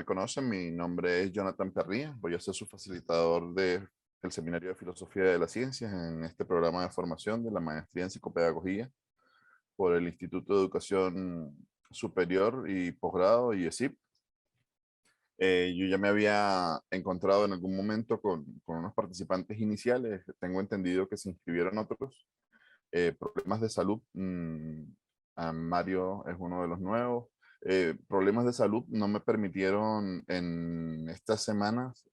conocen, mi nombre es Jonathan Perría. Voy a ser su facilitador del Seminario de Filosofía de las Ciencias en este programa de formación de la Maestría en Psicopedagogía por el Instituto de Educación Superior y Posgrado, IESIP. Yo ya me había encontrado en algún momento con unos participantes iniciales. Tengo entendido que se inscribieron otros. Problemas de salud. Mario es uno de los nuevos. Problemas de salud no me permitieron en estas semanas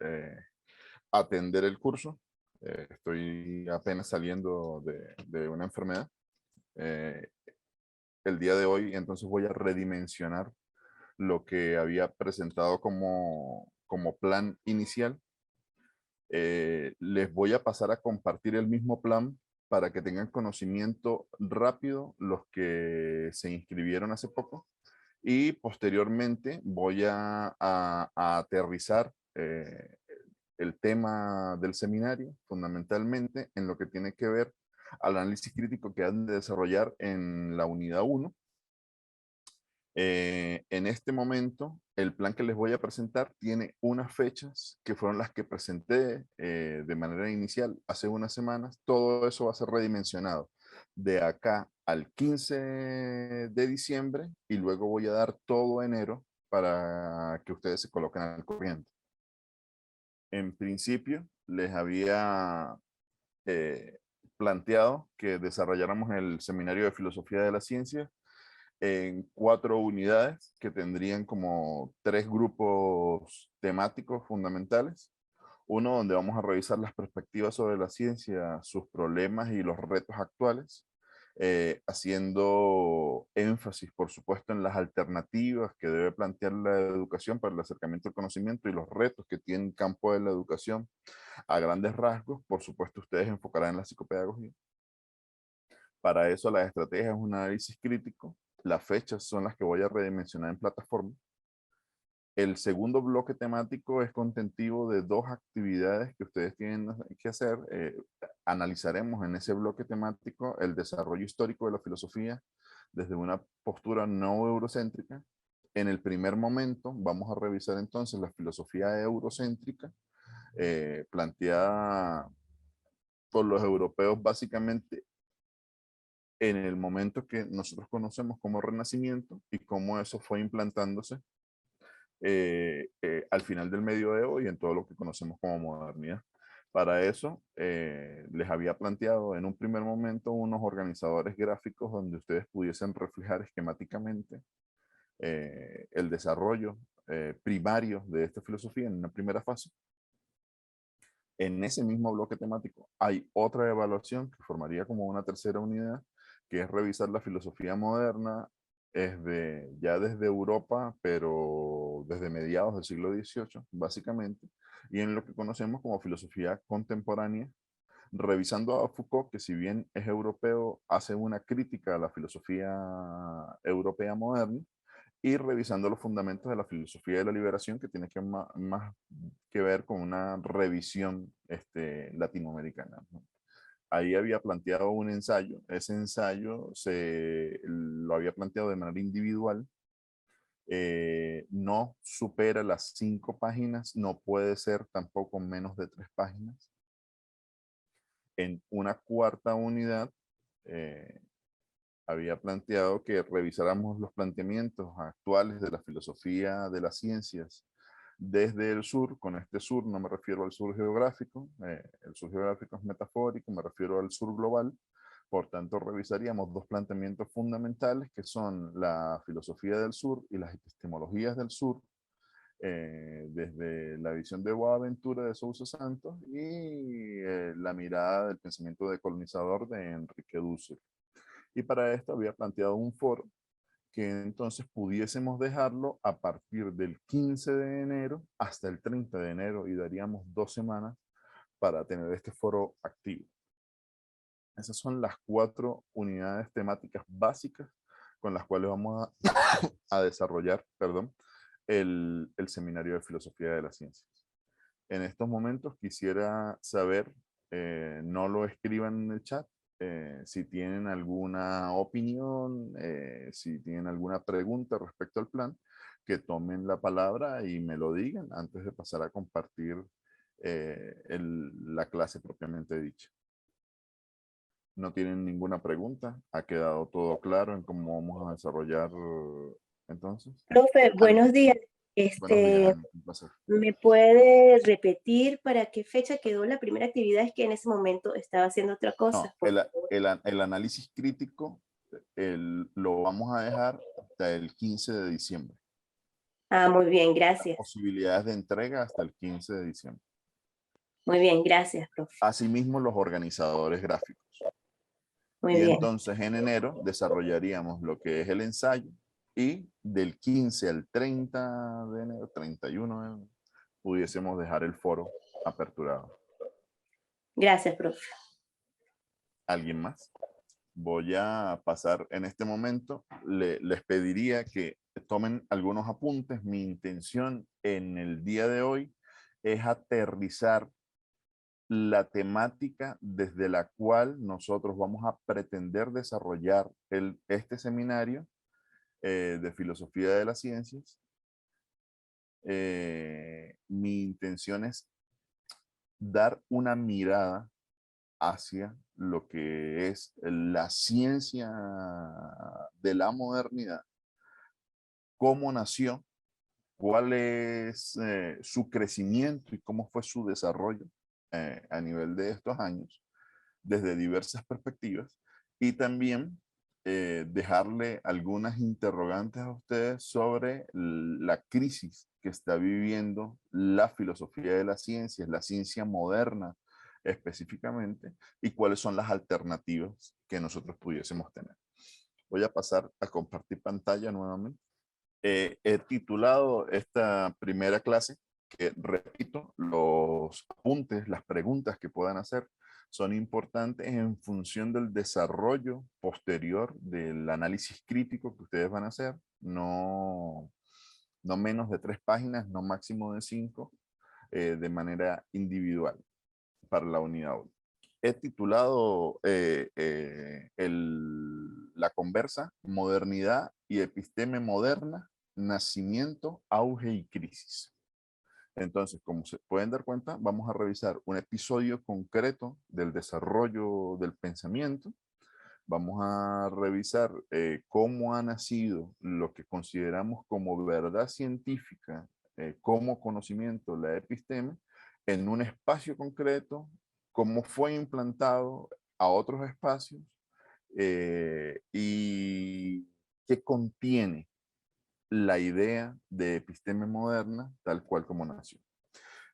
atender el curso. Estoy apenas saliendo de una enfermedad. Eh, el día de hoy entonces voy a redimensionar lo que había presentado como plan inicial. Les voy a pasar a compartir el mismo plan para que tengan conocimiento rápido los que se inscribieron hace poco, y posteriormente voy a aterrizar el tema del seminario fundamentalmente en lo que tiene que ver al análisis crítico que han de desarrollar en la unidad 1. En este momento, el plan que les voy a presentar tiene unas fechas que fueron las que presenté de manera inicial hace unas semanas. Todo eso va a ser redimensionado de acá al 15 de diciembre y luego voy a dar todo enero para que ustedes se coloquen al corriente. En principio, les había eh, planteado que desarrolláramos el Seminario de Filosofía de la Ciencia en 4 unidades que tendrían como 3 grupos temáticos fundamentales. Uno donde vamos a revisar las perspectivas sobre la ciencia, sus problemas y los retos actuales, haciendo énfasis, por supuesto, en las alternativas que debe plantear la educación para el acercamiento al conocimiento y los retos que tiene el campo de la educación a grandes rasgos. Por supuesto, ustedes enfocarán en la psicopedagogía. Para eso la estrategia es un análisis crítico. Las fechas son las que voy a redimensionar en plataforma. El segundo bloque temático es contentivo de 2 actividades que ustedes tienen que hacer. Analizaremos en ese bloque temático el desarrollo histórico de la filosofía desde una postura no eurocéntrica. En el primer momento vamos a revisar entonces la filosofía eurocéntrica, planteada por los europeos básicamente en el momento que nosotros conocemos como Renacimiento y cómo eso fue implantándose al final del medioevo y en todo lo que conocemos como modernidad. Para eso, les había planteado en un primer momento unos organizadores gráficos donde ustedes pudiesen reflejar esquemáticamente el desarrollo primario de esta filosofía en una primera fase. En ese mismo bloque temático hay otra evaluación que formaría como una tercera unidad, que es revisar la filosofía moderna ya desde Europa, pero desde mediados del siglo XVIII, básicamente, y en lo que conocemos como filosofía contemporánea, revisando a Foucault, que si bien es europeo, hace una crítica a la filosofía europea moderna, y revisando los fundamentos de la filosofía de la liberación, que tiene más que ver con una revisión latinoamericana, ¿no? Ahí había planteado un ensayo. Ese ensayo lo había planteado de manera individual. No supera las 5 páginas, no puede ser tampoco menos de 3 páginas. En una cuarta unidad, había planteado que revisáramos los planteamientos actuales de la filosofía de las ciencias desde el sur. Con este sur no me refiero al sur geográfico, el sur geográfico es metafórico, me refiero al sur global. Por tanto, revisaríamos 2 planteamientos fundamentales que son la filosofía del sur y las epistemologías del sur, desde la visión de Boaventura de Sousa Santos y la mirada del pensamiento decolonizador de Enrique Dussel. Y para esto había planteado un foro que entonces pudiésemos dejarlo a partir del 15 de enero hasta el 30 de enero y daríamos 2 semanas para tener este foro activo. Esas son las 4 unidades temáticas básicas con las cuales vamos a desarrollar, perdón, el Seminario de Filosofía de las Ciencias. En estos momentos quisiera saber, no lo escriban en el chat, si tienen alguna opinión, si tienen alguna pregunta respecto al plan, que tomen la palabra y me lo digan antes de pasar a compartir la clase propiamente dicha. ¿No tienen ninguna pregunta? ¿Ha quedado todo claro en cómo vamos a desarrollar entonces? Profe, ¿Algo? buenos días. Buenos días, Ana. Un placer. ¿Me puede repetir para qué fecha quedó la primera actividad? Es que en ese momento estaba haciendo otra cosa, No, por favor. el análisis crítico lo vamos a dejar hasta el 15 de diciembre. Ah, muy bien, gracias. Posibilidades de entrega hasta el 15 de diciembre. Muy bien, gracias, profe. Asimismo, los organizadores gráficos. Muy Y bien. entonces en enero desarrollaríamos lo que es el ensayo y del 15 al 30 de enero, 31 de enero, pudiésemos dejar el foro aperturado. Gracias, profe. ¿Alguien más? Voy a pasar en este momento. Les pediría que tomen algunos apuntes. Mi intención en el día de hoy es aterrizar la temática desde la cual nosotros vamos a pretender desarrollar este seminario de filosofía de las ciencias. Mi intención es dar una mirada hacia lo que es la ciencia de la modernidad, cómo nació, cuál es su crecimiento y cómo fue su desarrollo a nivel de estos años, desde diversas perspectivas, y también dejarle algunas interrogantes a ustedes sobre la crisis que está viviendo la filosofía de las ciencias, la ciencia moderna específicamente, y cuáles son las alternativas que nosotros pudiésemos tener. Voy a pasar a compartir pantalla nuevamente. He titulado esta primera clase, que repito, los apuntes, las preguntas que puedan hacer son importantes en función del desarrollo posterior del análisis crítico que ustedes van a hacer, no menos de 3 páginas, no máximo de 5, de manera individual para la unidad 1. He titulado la conversa Modernidad y Episteme Moderna, Nacimiento, Auge y Crisis. Entonces, como se pueden dar cuenta, vamos a revisar un episodio concreto del desarrollo del pensamiento. Vamos a revisar cómo ha nacido lo que consideramos como verdad científica, como conocimiento, la episteme, en un espacio concreto, cómo fue implantado a otros espacios y qué contiene la idea de episteme moderna tal cual como nació.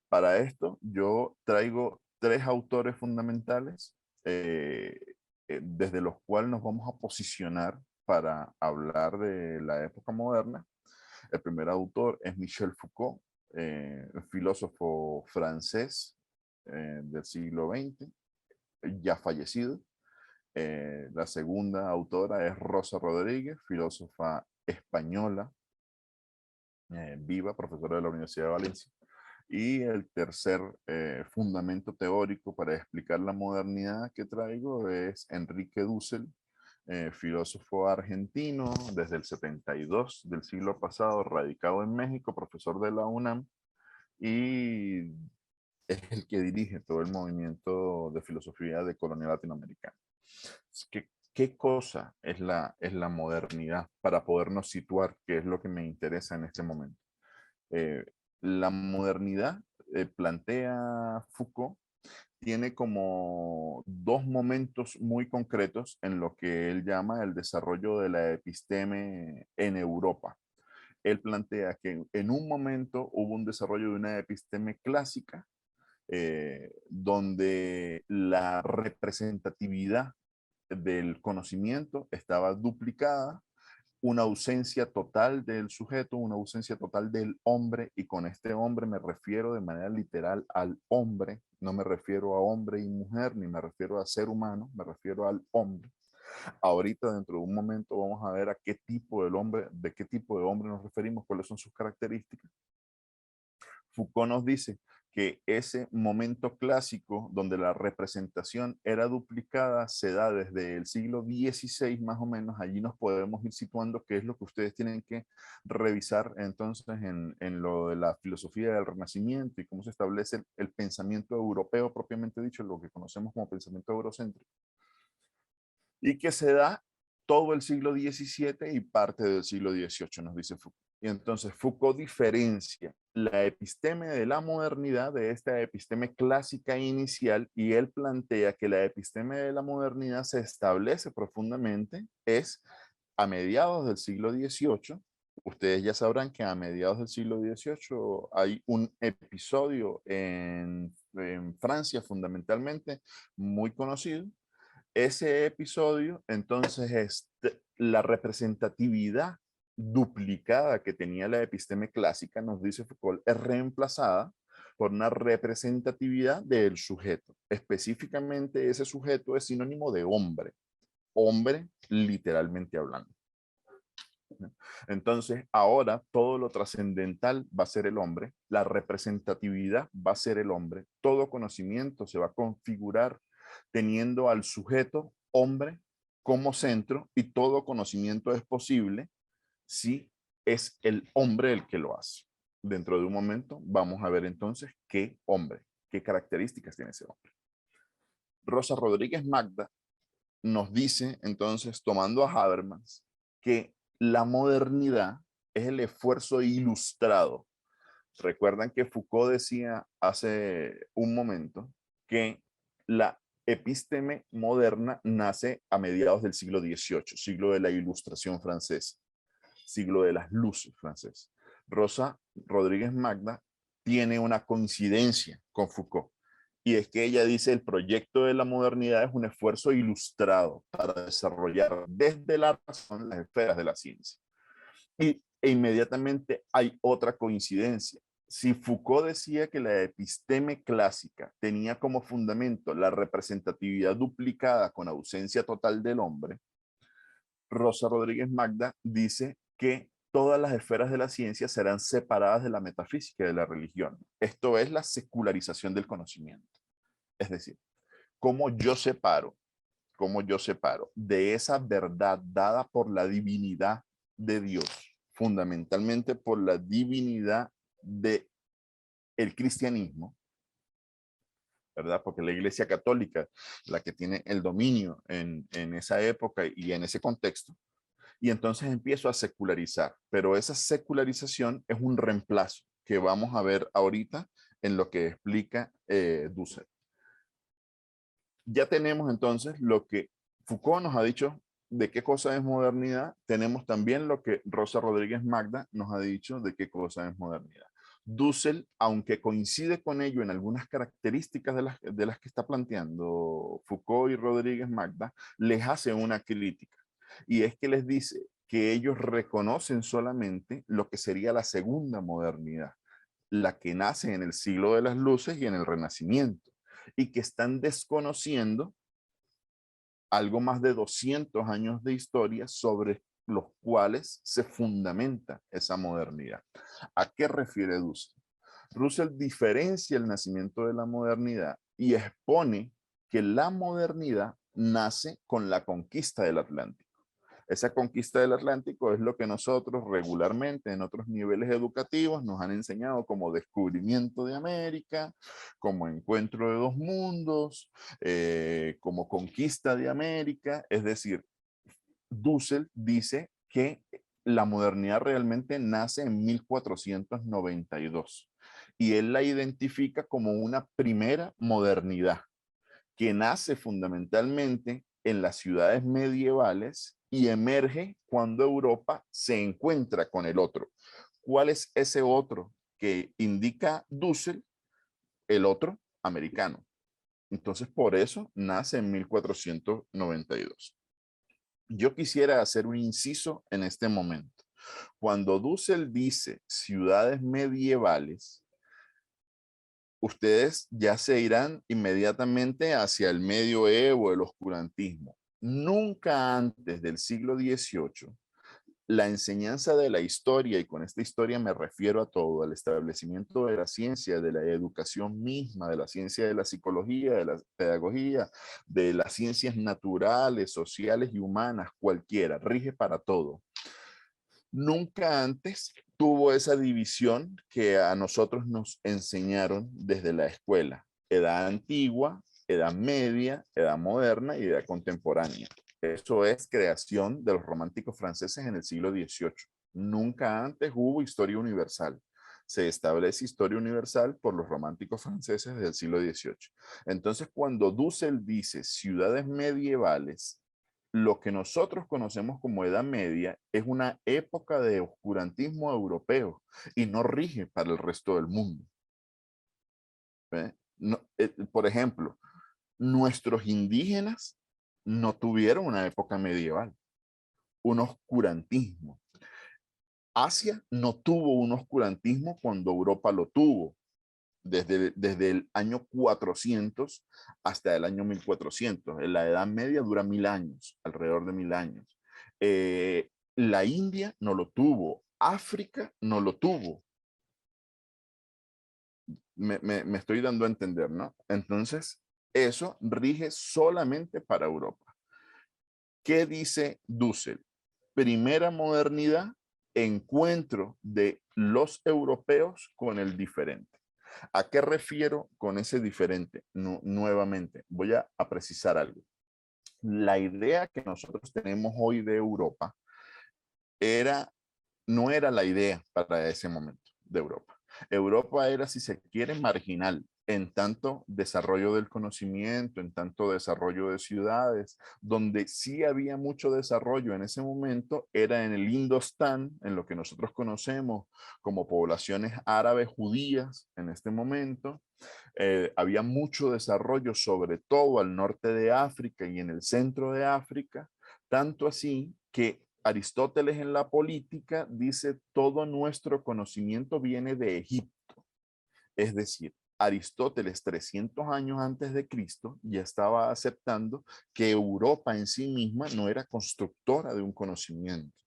Para esto yo traigo 3 autores fundamentales desde los cuales nos vamos a posicionar para hablar de la época moderna. El primer autor es Michel Foucault, filósofo francés del siglo XX, ya fallecido. La segunda autora es Rosa Rodríguez, filósofa española, viva, profesora de la Universidad de Valencia. Y el tercer fundamento teórico para explicar la modernidad que traigo es Enrique Dussel, filósofo argentino desde el 72 del siglo pasado, radicado en México, profesor de la UNAM, y es el que dirige todo el movimiento de filosofía de colonia latinoamericana. ¿Qué cosa es la modernidad para podernos situar, qué es lo que me interesa en este momento? Eh, la modernidad, plantea Foucault, tiene como 2 momentos muy concretos en lo que él llama el desarrollo de la episteme en Europa. Él plantea que en un momento hubo un desarrollo de una episteme clásica, donde la representatividad del conocimiento estaba duplicada, una ausencia total del sujeto, una ausencia total del hombre, y con este hombre me refiero de manera literal al hombre, no me refiero a hombre y mujer, ni me refiero a ser humano, me refiero al hombre. Ahorita dentro de un momento vamos a ver a qué tipo del hombre, de qué tipo de hombre nos referimos, cuáles son sus características. Foucault nos dice que ese momento clásico donde la representación era duplicada se da desde el siglo XVI más o menos. Allí nos podemos ir situando qué es lo que ustedes tienen que revisar entonces en lo de la filosofía del Renacimiento y cómo se establece el pensamiento europeo propiamente dicho, lo que conocemos como pensamiento eurocéntrico, y que se da todo el siglo XVII y parte del siglo XVIII, nos dice Foucault. Y entonces Foucault diferencia la episteme de la modernidad de esta episteme clásica inicial, y él plantea que la episteme de la modernidad se establece profundamente es a mediados del siglo XVIII. Ustedes ya sabrán que a mediados del siglo XVIII hay un episodio en Francia fundamentalmente muy conocido. Ese episodio, entonces, es la representatividad duplicada que tenía la episteme clásica, nos dice Foucault, es reemplazada por una representatividad del sujeto. Específicamente, ese sujeto es sinónimo de hombre. Hombre, literalmente hablando. Entonces, ahora todo lo trascendental va a ser el hombre, la representatividad va a ser el hombre, todo conocimiento se va a configurar teniendo al sujeto hombre como centro, y todo conocimiento es posible si es el hombre el que lo hace. Dentro de un momento vamos a ver entonces qué hombre, qué características tiene ese hombre. Rosa Rodríguez Magda nos dice entonces, tomando a Habermas, que la modernidad es el esfuerzo ilustrado. Recuerdan que Foucault decía hace un momento que la episteme moderna nace a mediados del siglo XVIII, siglo de la Ilustración francesa, siglo de las luces francesas. Rosa Rodríguez Magda tiene una coincidencia con Foucault, y es que ella dice el proyecto de la modernidad es un esfuerzo ilustrado para desarrollar desde la razón las esferas de la ciencia. E inmediatamente hay otra coincidencia. Si Foucault decía que la episteme clásica tenía como fundamento la representatividad duplicada con ausencia total del hombre, Rosa Rodríguez Magda dice que todas las esferas de la ciencia serán separadas de la metafísica y de la religión. Esto es la secularización del conocimiento. Es decir, cómo yo separo de esa verdad dada por la divinidad de Dios, fundamentalmente por la divinidad del cristianismo, ¿verdad? Porque la Iglesia Católica, la que tiene el dominio en esa época y en ese contexto, y entonces empiezo a secularizar, pero esa secularización es un reemplazo que vamos a ver ahorita en lo que explica Dussel. Ya tenemos entonces lo que Foucault nos ha dicho de qué cosa es modernidad, tenemos también lo que Rosa Rodríguez Magda nos ha dicho de qué cosa es modernidad. Dussel, aunque coincide con ello en algunas características de las que está planteando Foucault y Rodríguez Magda, les hace una crítica, y es que les dice que ellos reconocen solamente lo que sería la segunda modernidad, la que nace en el siglo de las luces y en el Renacimiento, y que están desconociendo algo más de 200 años de historia sobre los cuales se fundamenta esa modernidad. ¿A qué refiere Dussel? Russell diferencia el nacimiento de la modernidad y expone que la modernidad nace con la conquista del Atlántico. Esa conquista del Atlántico es lo que nosotros regularmente en otros niveles educativos nos han enseñado como descubrimiento de América, como encuentro de dos mundos, como conquista de América. Es decir, Dussel dice que la modernidad realmente nace en 1492 y él la identifica como una primera modernidad que nace fundamentalmente en las ciudades medievales y emerge cuando Europa se encuentra con el otro. ¿Cuál es ese otro que indica Dussel? El otro americano. Entonces, por eso nace en 1492. Yo quisiera hacer un inciso en este momento. Cuando Dussel dice ciudades medievales, ustedes ya se irán inmediatamente hacia el medioevo, el oscurantismo. Nunca antes del siglo XVIII la enseñanza de la historia, y con esta historia me refiero a todo, al establecimiento de la ciencia, de la educación misma, de la ciencia de la psicología, de la pedagogía, de las ciencias naturales, sociales y humanas, cualquiera, rige para todo. Nunca antes tuvo esa división que a nosotros nos enseñaron desde la escuela: edad antigua, edad media, edad moderna y edad contemporánea. Eso es creación de los románticos franceses en el siglo XVIII. Nunca antes hubo historia universal. Se establece historia universal por los románticos franceses del siglo XVIII. Entonces, cuando Dussel dice ciudades medievales, lo que nosotros conocemos como Edad Media es una época de oscurantismo europeo y no rige para el resto del mundo. No, por ejemplo, nuestros indígenas no tuvieron una época medieval, un oscurantismo. Asia no tuvo un oscurantismo cuando Europa lo tuvo, desde el año 400 hasta el año 1400. En la Edad Media dura 1000 años, alrededor de 1000 años. La India no lo tuvo, África no lo tuvo. Me estoy dando a entender, ¿no? Entonces, eso rige solamente para Europa. ¿Qué dice Dussel? Primera modernidad, encuentro de los europeos con el diferente. ¿A qué refiero con ese diferente? Nuevamente, voy a precisar algo. La idea que nosotros tenemos hoy de Europa no era la idea para ese momento de Europa. Europa era, si se quiere, marginal en tanto desarrollo del conocimiento, en tanto desarrollo de ciudades. Donde sí había mucho desarrollo en ese momento era en el Indostán, en lo que nosotros conocemos como poblaciones árabes judías en este momento. Había mucho desarrollo, sobre todo al norte de África y en el centro de África, tanto así que Aristóteles en la política dice: todo nuestro conocimiento viene de Egipto. Es decir, Aristóteles 300 años antes de Cristo ya estaba aceptando que Europa en sí misma no era constructora de un conocimiento.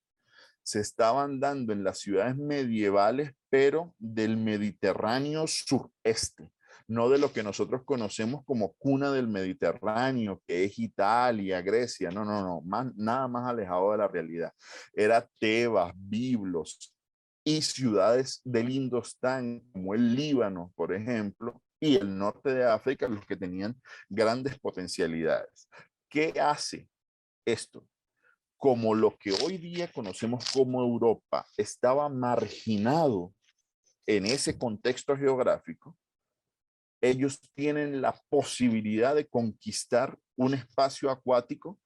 Se estaban dando en las ciudades medievales, pero del Mediterráneo sureste, no de lo que nosotros conocemos como cuna del Mediterráneo, que es Italia, Grecia. No, no, no, nada más alejado de la realidad. Era Tebas, Biblos y ciudades del Indostán, como el Líbano, por ejemplo, y el norte de África, los que tenían grandes potencialidades. ¿Qué hace esto? Como lo que hoy día conocemos como Europa estaba marginado en ese contexto geográfico, ellos tienen la posibilidad de conquistar un espacio acuático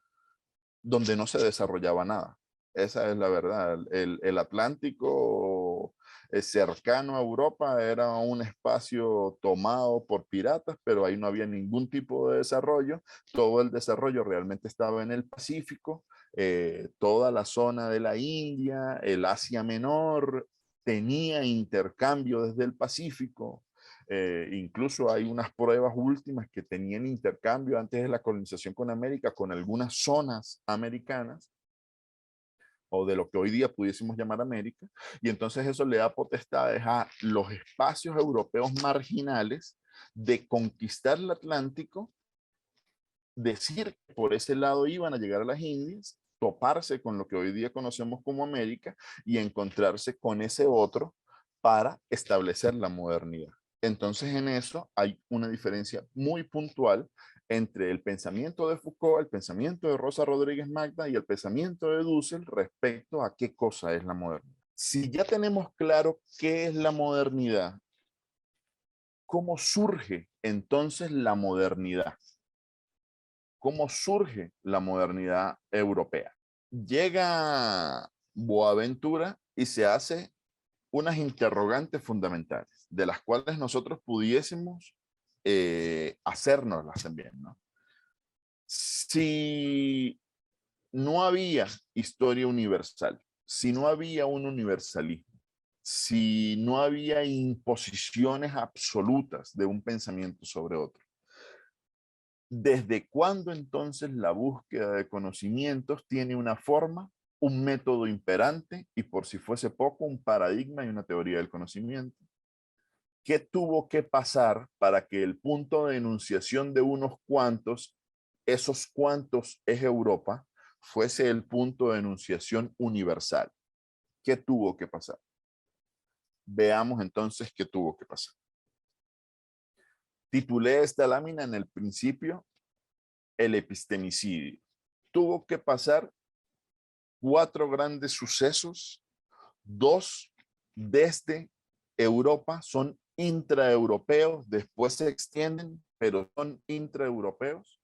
donde no se desarrollaba nada. Esa es la verdad. El Atlántico cercano a Europa era un espacio tomado por piratas, pero ahí no había ningún tipo de desarrollo. Todo el desarrollo realmente estaba en el Pacífico. Toda la zona de la India, el Asia Menor, tenía intercambio desde el Pacífico. Incluso hay unas pruebas últimas que tenían intercambio antes de la colonización con América, con algunas zonas americanas, o de lo que hoy día pudiésemos llamar América, y entonces eso le da potestades a los espacios europeos marginales de conquistar el Atlántico, decir que por ese lado iban a llegar a las Indias, toparse con lo que hoy día conocemos como América y encontrarse con ese otro para establecer la modernidad. Entonces en eso hay una diferencia muy puntual entre el pensamiento de Foucault, el pensamiento de Rosa Rodríguez Magda y el pensamiento de Dussel respecto a qué cosa es la modernidad. Si ya tenemos claro qué es la modernidad, ¿cómo surge entonces la modernidad? ¿Cómo surge la modernidad europea? Llega Boaventura y se hace unas interrogantes fundamentales, de las cuales nosotros pudiésemos hacernoslas también, ¿no? Si no había historia universal, si no había un universalismo, si no había imposiciones absolutas de un pensamiento sobre otro, ¿desde cuándo entonces la búsqueda de conocimientos tiene una forma un método imperante y, por si fuese poco, un paradigma y una teoría del conocimiento. ¿Qué tuvo que pasar para que el punto de enunciación de unos cuantos, esos cuantos es Europa, fuese el punto de enunciación universal? ¿Qué tuvo que pasar? Veamos entonces qué tuvo que pasar. Titulé esta lámina en el principio el epistemicidio. Tuvo que pasar 4 grandes sucesos, 2 desde Europa, son intraeuropeos, después se extienden, pero son intraeuropeos,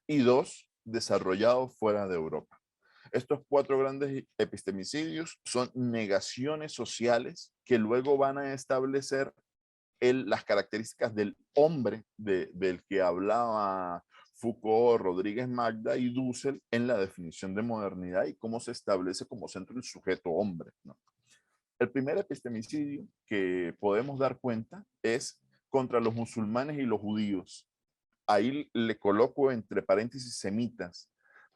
y 2 desarrollados fuera de Europa. Estos 4 grandes epistemicidios son negaciones sociales que luego van a establecer las características del hombre del que hablaba Foucault, Rodríguez Magda y Dussel en la definición de modernidad y cómo se establece como centro el sujeto hombre, ¿no? El primer epistemicidio que podemos dar cuenta es contra los musulmanes y los judíos. Ahí le coloco entre paréntesis semitas.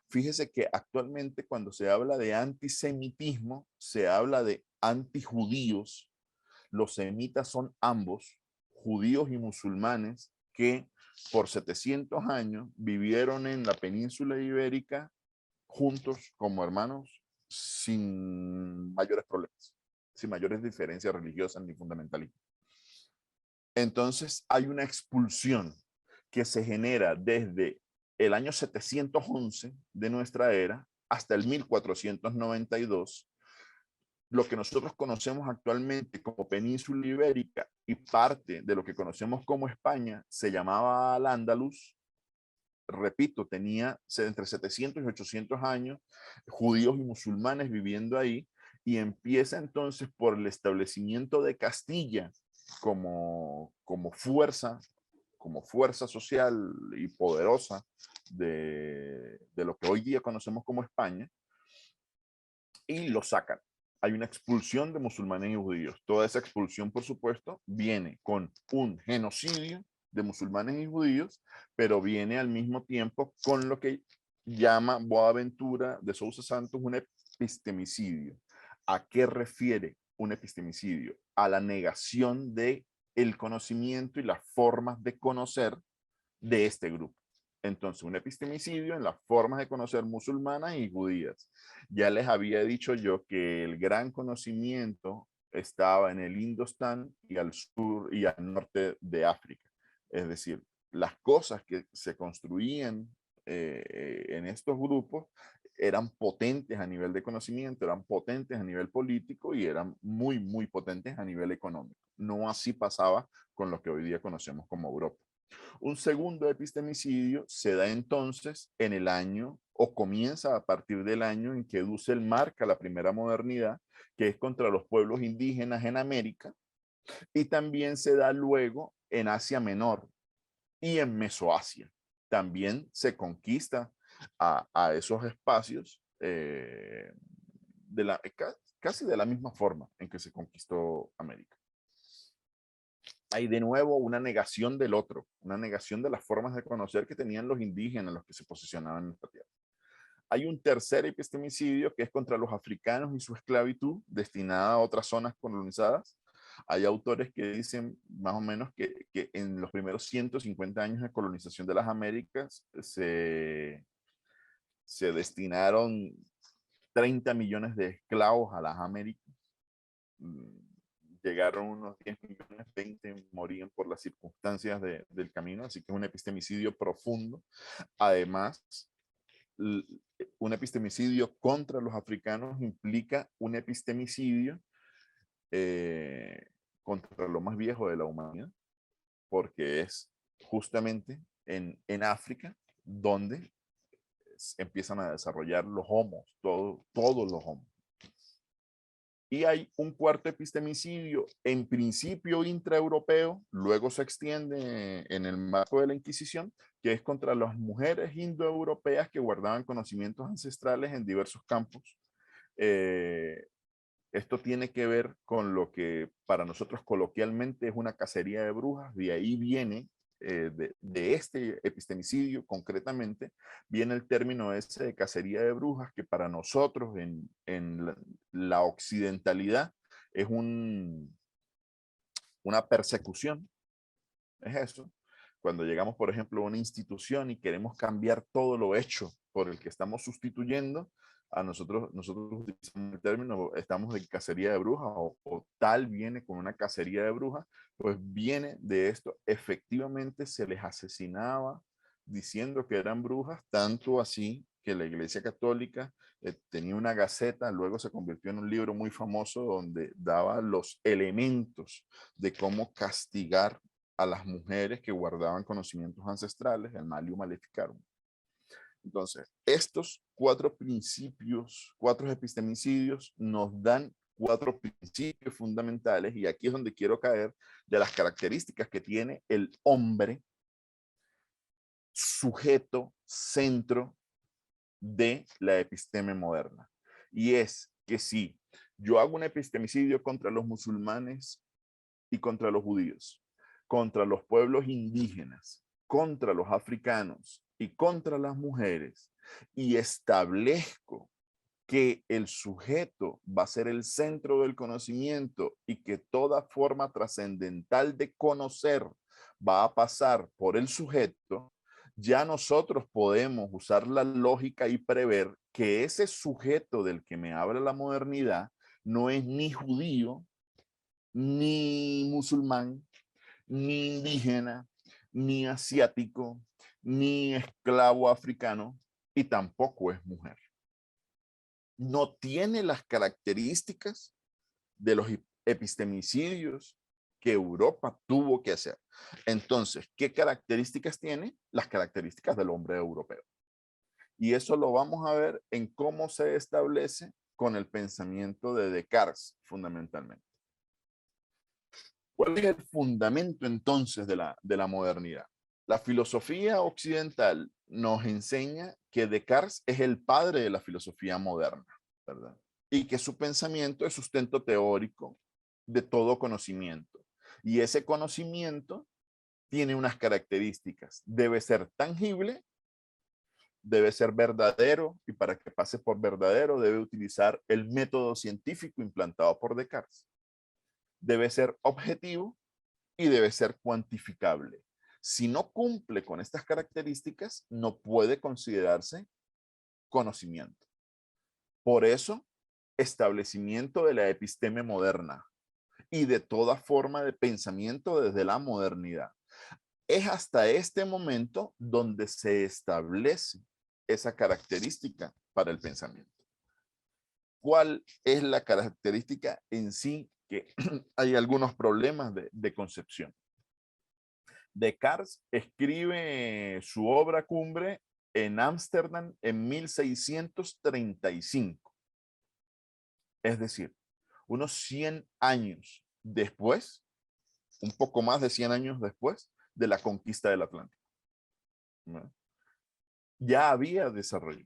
Fíjese que actualmente cuando se habla de antisemitismo, se habla de antijudíos. Los semitas son ambos, judíos y musulmanes, que por 700 años vivieron en la península ibérica juntos como hermanos sin mayores problemas, sin mayores diferencias religiosas ni fundamentalismo. Entonces hay una expulsión que se genera desde el año 711 de nuestra era hasta el 1492, lo que nosotros conocemos actualmente como península ibérica y parte de lo que conocemos como España se llamaba Al-Ándalus. Repito, tenía entre 700 y 800 años, judíos y musulmanes viviendo ahí, y empieza entonces por el establecimiento de Castilla como fuerza social y poderosa de lo que hoy día conocemos como España, y lo sacan. Hay una expulsión de musulmanes y judíos. Toda esa expulsión, por supuesto, viene con un genocidio de musulmanes y judíos, pero viene al mismo tiempo con lo que llama Boaventura de Sousa Santos un epistemicidio. ¿A qué refiere un epistemicidio? A la negación de el conocimiento y las formas de conocer de este grupo. Entonces, un epistemicidio en las formas de conocer musulmanas y judías. Ya les había dicho yo que el gran conocimiento estaba en el Indostán y al sur y al norte de África. Es decir, las cosas que se construían en estos grupos eran potentes a nivel de conocimiento, eran potentes a nivel político y eran muy, muy potentes a nivel económico. No así pasaba con lo que hoy día conocemos como Europa. Un segundo epistemicidio se da entonces en el año, o comienza a partir del año en que Dussel marca la primera modernidad, que es contra los pueblos indígenas en América, y también se da luego en Asia Menor y en Mesoasia. También se conquista a esos espacios casi de la misma forma en que se conquistó América. Hay de nuevo una negación del otro, una negación de las formas de conocer que tenían los indígenas, los que se posicionaban en esta tierra. Hay un tercer epistemicidio que es contra los africanos y su esclavitud destinada a otras zonas colonizadas. Hay autores que dicen más o menos que en los primeros 150 años de colonización de las Américas se destinaron 30 millones de esclavos a las Américas. Llegaron unos 10 millones, 20 morían por las circunstancias del camino, así que es un epistemicidio profundo. Además, un epistemicidio contra los africanos implica un epistemicidio contra lo más viejo de la humanidad, porque es justamente en África donde empiezan a desarrollar los homos, todos los homos. Y hay un cuarto epistemicidio, en principio intraeuropeo, luego se extiende en el marco de la Inquisición, que es contra las mujeres indoeuropeas que guardaban conocimientos ancestrales en diversos campos. Esto tiene que ver con lo que para nosotros coloquialmente es una cacería de brujas, de ahí viene de este epistemicidio concretamente, viene el término ese de cacería de brujas, que para nosotros en la occidentalidad es una persecución, es eso. Cuando llegamos, por ejemplo, a una institución y queremos cambiar todo lo hecho por el que estamos sustituyendo, nosotros utilizamos el término, estamos de cacería de brujas o tal viene con una cacería de brujas, pues viene de esto. Efectivamente se les asesinaba diciendo que eran brujas, tanto así que la Iglesia Católica tenía una gaceta, luego se convirtió en un libro muy famoso donde daba los elementos de cómo castigar a las mujeres que guardaban conocimientos ancestrales, el Malium Maleficarum. Entonces, estos 4 principios, 4 epistemicidios nos dan 4 principios fundamentales, y aquí es donde quiero caer, de las características que tiene el hombre sujeto, centro de la episteme moderna. Y es que si yo hago un epistemicidio contra los musulmanes y contra los judíos, contra los pueblos indígenas, contra los africanos y contra las mujeres, y establezco que el sujeto va a ser el centro del conocimiento y que toda forma trascendental de conocer va a pasar por el sujeto, ya nosotros podemos usar la lógica y prever que ese sujeto del que me habla la modernidad no es ni judío, ni musulmán, ni indígena, ni asiático, ni esclavo africano, y tampoco es mujer. No tiene las características de los epistemicidios que Europa tuvo que hacer. Entonces, ¿qué características tiene? Las características del hombre europeo. Y eso lo vamos a ver en cómo se establece con el pensamiento de Descartes, fundamentalmente. ¿Cuál es el fundamento entonces de la modernidad? La filosofía occidental nos enseña que Descartes es el padre de la filosofía moderna, ¿verdad? Y que su pensamiento es sustento teórico de todo conocimiento. Y ese conocimiento tiene unas características. Debe ser tangible, debe ser verdadero, y para que pase por verdadero debe utilizar el método científico implantado por Descartes. Debe ser objetivo y debe ser cuantificable. Si no cumple con estas características, no puede considerarse conocimiento. Por eso, establecimiento de la episteme moderna y de toda forma de pensamiento desde la modernidad. Es hasta este momento donde se establece esa característica para el pensamiento. ¿Cuál es la característica en sí? Que hay algunos problemas de concepción. Descartes escribe su obra cumbre en Ámsterdam en 1635. Es decir, unos 100 años después, un poco más de 100 años después de la conquista del Atlántico. ¿No? Ya había desarrollo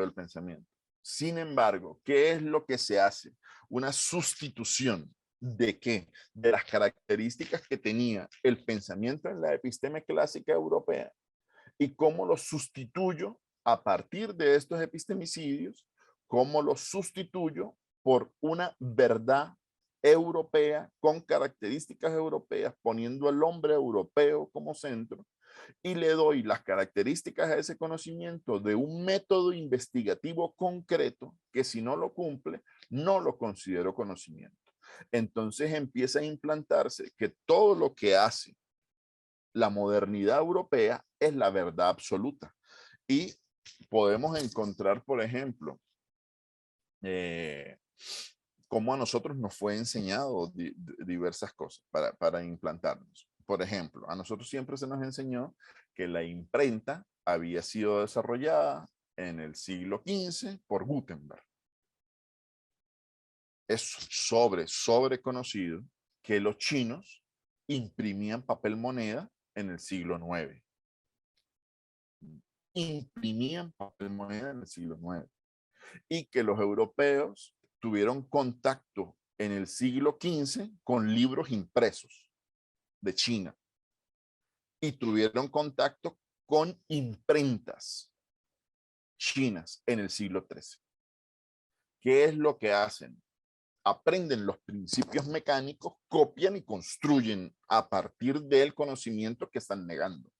del pensamiento. Sin embargo, ¿qué es lo que se hace? Una sustitución ¿de qué? De las características que tenía el pensamiento en la episteme clásica europea y cómo lo sustituyo a partir de estos epistemicidios, cómo lo sustituyo por una verdad europea con características europeas, poniendo al hombre europeo como centro, y le doy las características a ese conocimiento de un método investigativo concreto que, si no lo cumple, no lo considero conocimiento. Entonces empieza a implantarse que todo lo que hace la modernidad europea es la verdad absoluta. Y podemos encontrar, por ejemplo, cómo a nosotros nos fue enseñado diversas cosas para implantarnos. Por ejemplo, a nosotros siempre se nos enseñó que la imprenta había sido desarrollada en el siglo XV por Gutenberg. Es sobre conocido que los chinos imprimían papel moneda en el siglo IX. Imprimían papel moneda en el siglo IX. Y que los europeos tuvieron contacto en el siglo XV con libros impresos de China. y tuvieron contacto con imprentas chinas en el siglo XIII. ¿Qué es lo que hacen? Aprenden los principios mecánicos, copian y construyen a partir del conocimiento que están negando.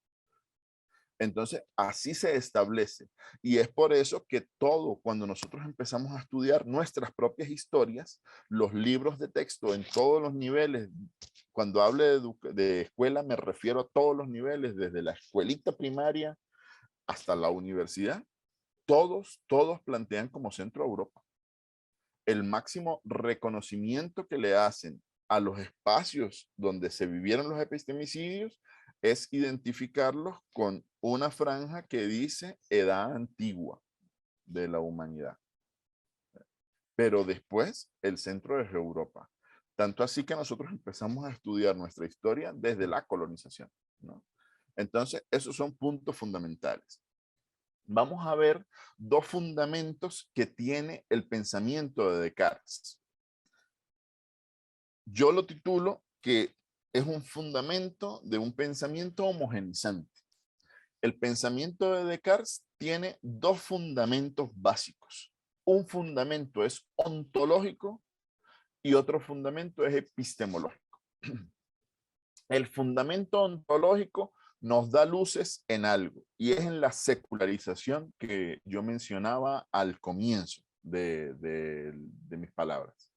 Entonces, así se establece. Y es por eso que todo, cuando nosotros empezamos a estudiar nuestras propias historias, los libros de texto en todos los niveles, cuando hable de escuela me refiero a todos los niveles, desde la escuelita primaria hasta la universidad, todos plantean como centro a Europa. El máximo reconocimiento que le hacen a los espacios donde se vivieron los epistemicidios es identificarlos con una franja que dice edad antigua de la humanidad. Pero después el centro es Europa. Tanto así que nosotros empezamos a estudiar nuestra historia desde la colonización, ¿no? Entonces, esos son puntos fundamentales. Vamos a ver dos fundamentos que tiene el pensamiento de Descartes. Yo lo titulo que es un fundamento de un pensamiento homogenizante. El pensamiento de Descartes tiene dos fundamentos básicos. Un fundamento es ontológico y otro fundamento es epistemológico. El fundamento ontológico nos da luces en algo y es en la secularización que yo mencionaba al comienzo de mis palabras.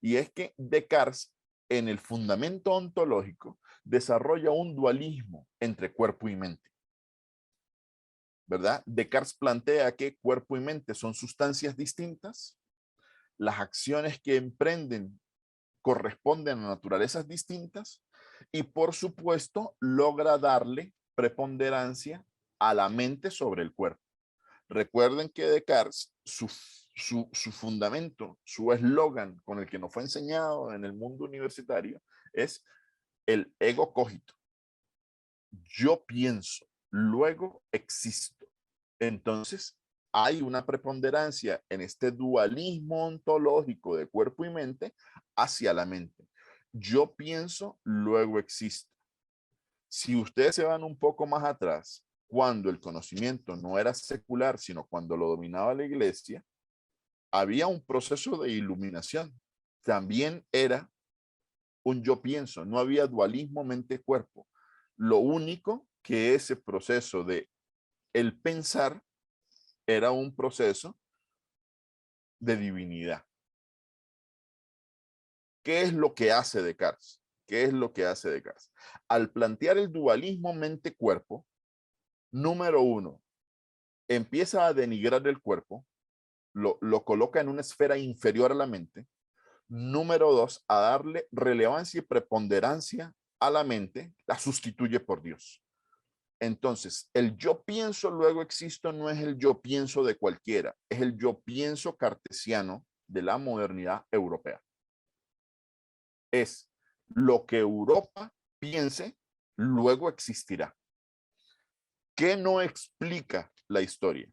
Y es que Descartes, en el fundamento ontológico, desarrolla un dualismo entre cuerpo y mente. ¿Verdad? Descartes plantea que cuerpo y mente son sustancias distintas, las acciones que emprenden corresponden a naturalezas distintas y, por supuesto, logra darle preponderancia a la mente sobre el cuerpo. Recuerden que Descartes, su fundamento, su eslogan con el que nos fue enseñado en el mundo universitario es el ego cogito. Yo pienso, luego existo. Entonces, hay una preponderancia en este dualismo ontológico de cuerpo y mente hacia la mente. Yo pienso, luego existo. Si ustedes se van un poco más atrás, cuando el conocimiento no era secular, sino cuando lo dominaba la iglesia, había un proceso de iluminación. También era un yo pienso, no había dualismo mente-cuerpo. Lo único que ese proceso de el pensar era un proceso de divinidad. ¿Qué es lo que hace Descartes? ¿Qué es lo que hace Descartes? Al plantear el dualismo mente-cuerpo, número uno, empieza a denigrar el cuerpo, lo coloca en una esfera inferior a la mente. Número dos, a darle relevancia y preponderancia a la mente, la sustituye por Dios. Entonces, el yo pienso, luego existo, no es el yo pienso de cualquiera, es el yo pienso cartesiano de la modernidad europea. Es lo que Europa piense, luego existirá. ¿Qué no explica la historia?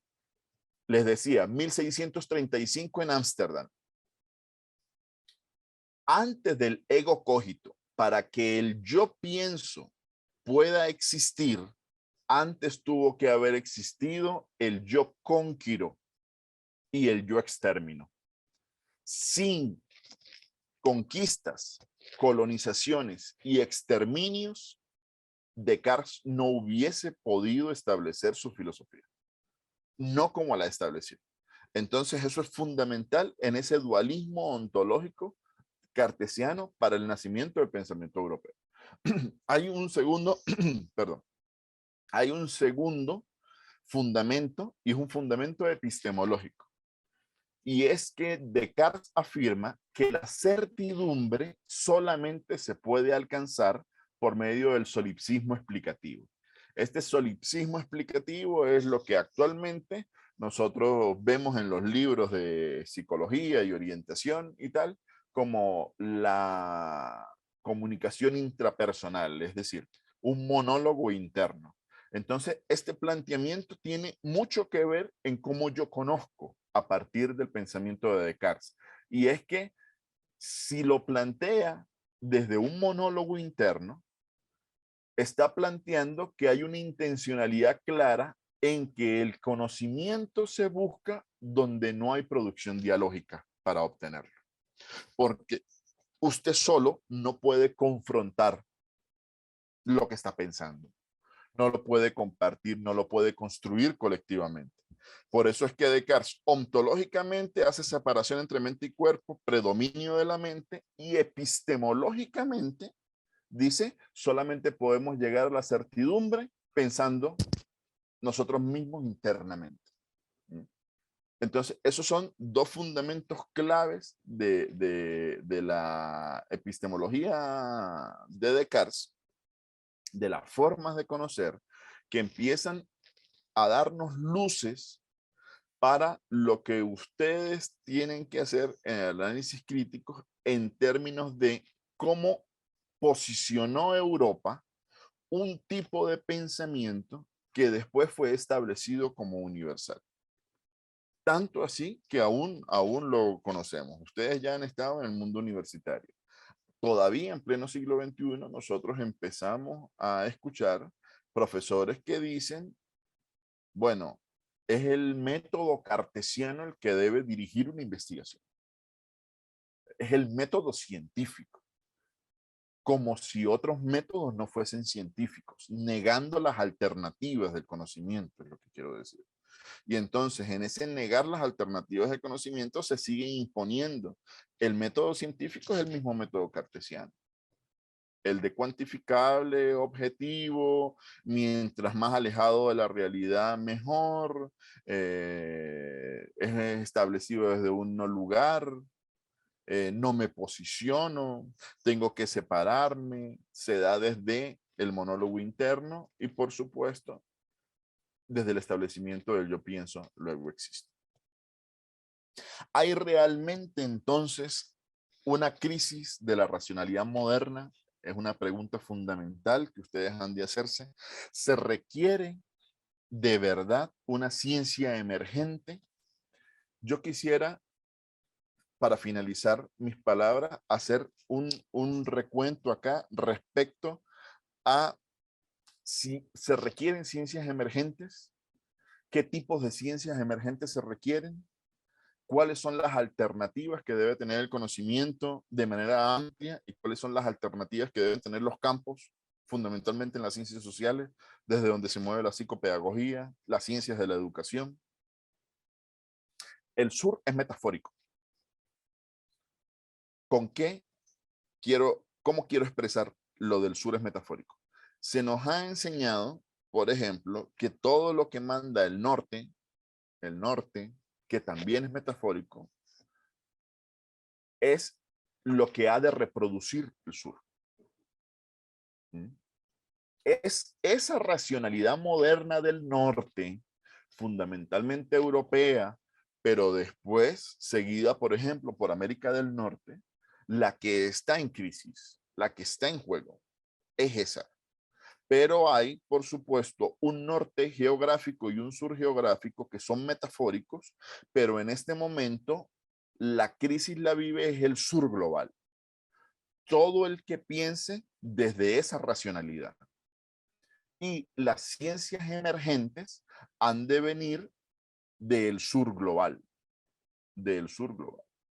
Les decía, 1635 en Ámsterdam. Antes del ego cogito, para que el yo pienso pueda existir, antes tuvo que haber existido el yo conquiro y el yo extermino. Sin conquistas, colonizaciones y exterminios, Descartes no hubiese podido establecer su filosofía, no como la estableció. Entonces eso es fundamental en ese dualismo ontológico cartesiano para el nacimiento del pensamiento europeo. Hay un segundo, perdón, hay un segundo fundamento y es un fundamento epistemológico. Y es que Descartes afirma que la certidumbre solamente se puede alcanzar por medio del solipsismo explicativo. Este solipsismo explicativo es lo que actualmente nosotros vemos en los libros de psicología y orientación y tal, como la comunicación intrapersonal, es decir, un monólogo interno. Entonces, este planteamiento tiene mucho que ver en cómo yo conozco a partir del pensamiento de Descartes. Y es que si lo plantea desde un monólogo interno, está planteando que hay una intencionalidad clara en que el conocimiento se busca donde no hay producción dialógica para obtenerlo. Porque usted solo no puede confrontar lo que está pensando, no lo puede compartir, no lo puede construir colectivamente. Por eso es que Descartes ontológicamente hace separación entre mente y cuerpo, predominio de la mente, y epistemológicamente dice, solamente podemos llegar a la certidumbre pensando nosotros mismos internamente. Entonces, esos son dos fundamentos claves de la epistemología de Descartes, de las formas de conocer, que empiezan a darnos luces para lo que ustedes tienen que hacer en el análisis crítico en términos de cómo posicionó Europa un tipo de pensamiento que después fue establecido como universal. Tanto así que aún lo conocemos. Ustedes ya han estado en el mundo universitario. Todavía en pleno siglo XXI nosotros empezamos a escuchar profesores que dicen, bueno, es el método cartesiano el que debe dirigir una investigación. Es el método científico, como si otros métodos no fuesen científicos, negando las alternativas del conocimiento, es lo que quiero decir. Y entonces, en ese negar las alternativas del conocimiento, se sigue imponiendo. El método científico es el mismo método cartesiano. El de cuantificable, objetivo, mientras más alejado de la realidad, mejor. Es establecido desde un no lugar. No me posiciono, tengo que separarme, se da desde el monólogo interno y por supuesto desde el establecimiento del yo pienso, luego existo. ¿Hay realmente entonces una crisis de la racionalidad moderna? Es una pregunta fundamental que ustedes han de hacerse. ¿Se requiere de verdad una ciencia emergente? Yo quisiera, para finalizar mis palabras, hacer un recuento acá respecto a si se requieren ciencias emergentes, qué tipos de ciencias emergentes se requieren, cuáles son las alternativas que debe tener el conocimiento de manera amplia y cuáles son las alternativas que deben tener los campos, fundamentalmente en las ciencias sociales, desde donde se mueve la psicopedagogía, las ciencias de la educación. El sur es metafórico. ¿Con qué cómo quiero expresar lo del sur es metafórico? Se nos ha enseñado, por ejemplo, que todo lo que manda el norte, que también es metafórico, es lo que ha de reproducir el sur. Es esa racionalidad moderna del norte, fundamentalmente europea, pero después seguida, por ejemplo, por América del Norte, la que está en crisis, la que está en juego, es esa. Pero hay, por supuesto, un norte geográfico y un sur geográfico que son metafóricos, pero en este momento la crisis la vive es el sur global. Todo el que piense desde esa racionalidad. Y las ciencias emergentes han de venir del sur global,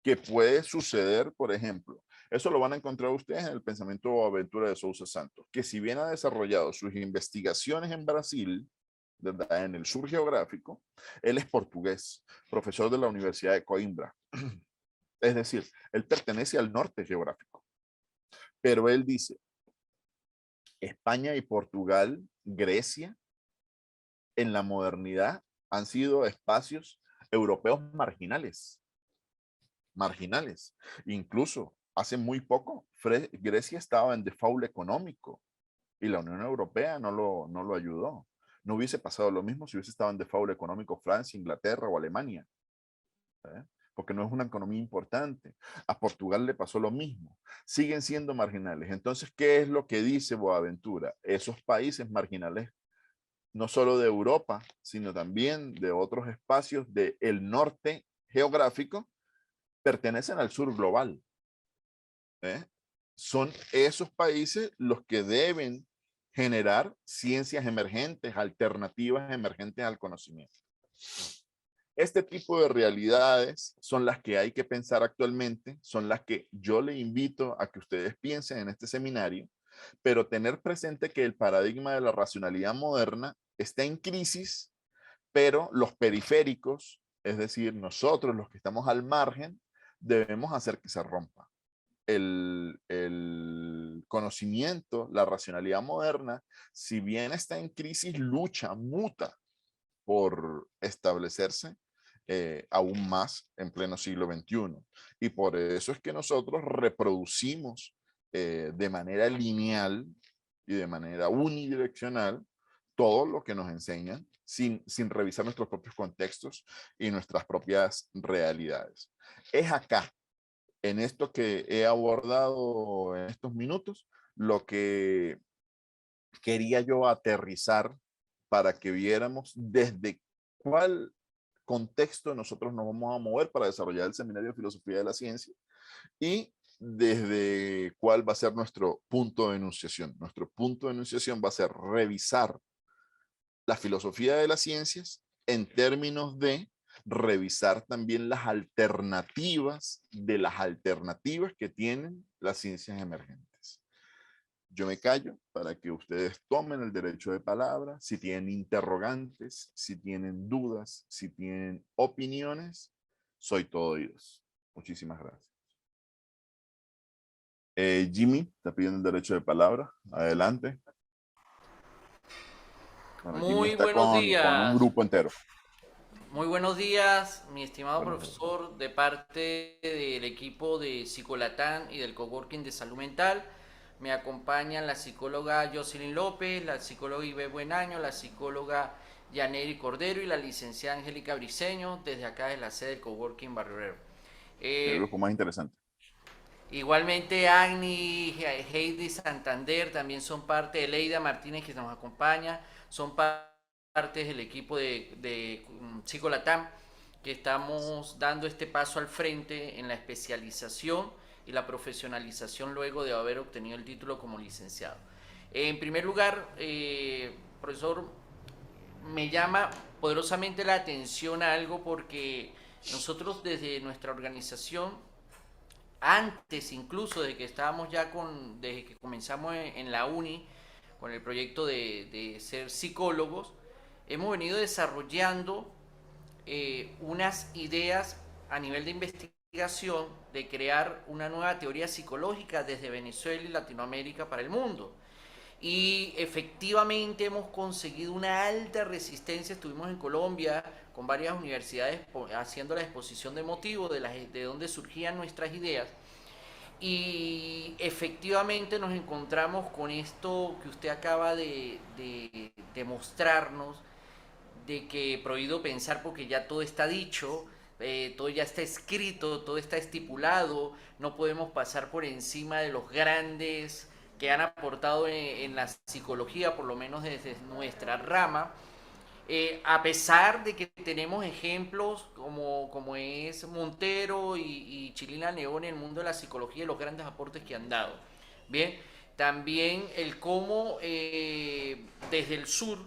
que puede suceder, por ejemplo, eso lo van a encontrar ustedes en el pensamiento o aventura de Sousa Santos, que si bien ha desarrollado sus investigaciones en Brasil, ¿verdad? En el sur geográfico, él es portugués, profesor de la Universidad de Coimbra. Es decir, él pertenece al norte geográfico. Pero él dice, España y Portugal, Grecia, en la modernidad han sido espacios europeos marginales. Marginales. Incluso hace muy poco, Grecia estaba en default económico y la Unión Europea no lo ayudó. No hubiese pasado lo mismo si hubiese estado en default económico Francia, Inglaterra o Alemania. Porque no es una economía importante. A Portugal le pasó lo mismo. Siguen siendo marginales. Entonces, ¿qué es lo que dice Boaventura? Esos países marginales, no solo de Europa, sino también de otros espacios del norte geográfico, pertenecen al sur global. Son esos países los que deben generar ciencias emergentes, alternativas emergentes al conocimiento. Este tipo de realidades son las que hay que pensar actualmente, son las que yo le invito a que ustedes piensen en este seminario, pero tener presente que el paradigma de la racionalidad moderna está en crisis, pero los periféricos, es decir, nosotros los que estamos al margen, debemos hacer que se rompa. El conocimiento, la racionalidad moderna, si bien está en crisis, lucha, muta por establecerse aún más en pleno siglo XXI. Y por eso es que nosotros reproducimos de manera lineal y de manera unidireccional todo lo que nos enseñan sin revisar nuestros propios contextos y nuestras propias realidades. Es acá, en esto que he abordado en estos minutos, lo que quería yo aterrizar para que viéramos desde cuál contexto nosotros nos vamos a mover para desarrollar el Seminario de Filosofía de la Ciencia y desde cuál va a ser nuestro punto de enunciación. Nuestro punto de enunciación va a ser revisar la filosofía de las ciencias en términos de revisar también las alternativas de las alternativas que tienen las ciencias emergentes. Yo me callo para que ustedes tomen el derecho de palabra, si tienen interrogantes, si tienen dudas, si tienen opiniones, soy todo oídos. Muchísimas gracias. Jimmy, está pidiendo el derecho de palabra. Adelante. Bueno, Jimmy Muy está buenos con un días, grupo entero. muy buenos días, mi estimado Buenos días. profesor, de parte del equipo de Psicolatán y del Coworking de Salud Mental. Me acompañan la psicóloga Jocelyn López, la psicóloga Ibe Buenaño, la psicóloga Yaneri Cordero y la licenciada Angélica Briceño, desde acá de la sede del Coworking Barrio. El grupo más interesante. Igualmente Agni, Heidi Santander también son parte de Leida Martínez que nos acompaña, son parte del equipo de Psicolatam que estamos dando este paso al frente en la especialización y la profesionalización luego de haber obtenido el título como licenciado. En primer lugar, profesor, me llama poderosamente la atención algo porque nosotros desde nuestra organización antes incluso de que estábamos ya desde que comenzamos en la uni, con el proyecto de ser psicólogos, hemos venido desarrollando unas ideas a nivel de investigación de crear una nueva teoría psicológica desde Venezuela y Latinoamérica para el mundo. Y efectivamente hemos conseguido una alta resistencia. Estuvimos en Colombia con varias universidades haciendo la exposición de motivos de dónde surgían nuestras ideas. Y efectivamente nos encontramos con esto que usted acaba de mostrarnos, de que prohibido pensar porque ya todo está dicho, todo ya está escrito, todo está estipulado, no podemos pasar por encima de los grandes que han aportado en la psicología, por lo menos desde nuestra rama, a pesar de que tenemos ejemplos como es Montero y Chilina León en el mundo de la psicología y los grandes aportes que han dado. Bien, también el cómo desde el sur,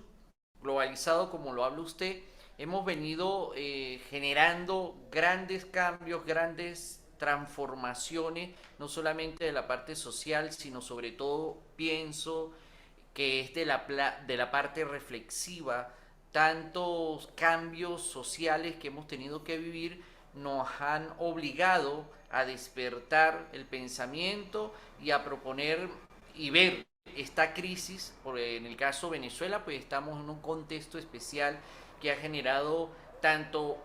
globalizado como lo habla usted, hemos venido generando grandes cambios, grandes transformaciones, no solamente de la parte social, sino sobre todo pienso que es de la parte reflexiva. Tantos cambios sociales que hemos tenido que vivir nos han obligado a despertar el pensamiento y a proponer y ver esta crisis. En el caso de Venezuela, pues estamos en un contexto especial que ha generado tanto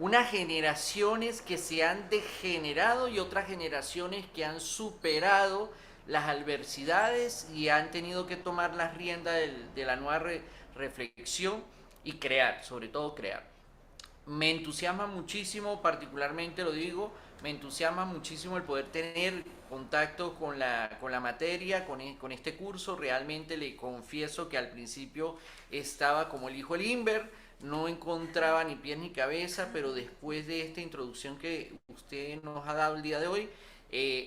unas generaciones que se han degenerado y otras generaciones que han superado las adversidades y han tenido que tomar las riendas de la nueva reflexión y crear, sobre todo crear. Me entusiasma muchísimo, particularmente lo digo, me entusiasma muchísimo el poder tener contacto con la materia, con este curso. Realmente le confieso que al principio estaba como el hijo del Inver, no encontraba ni pies ni cabeza, pero después de esta introducción que usted nos ha dado el día de hoy,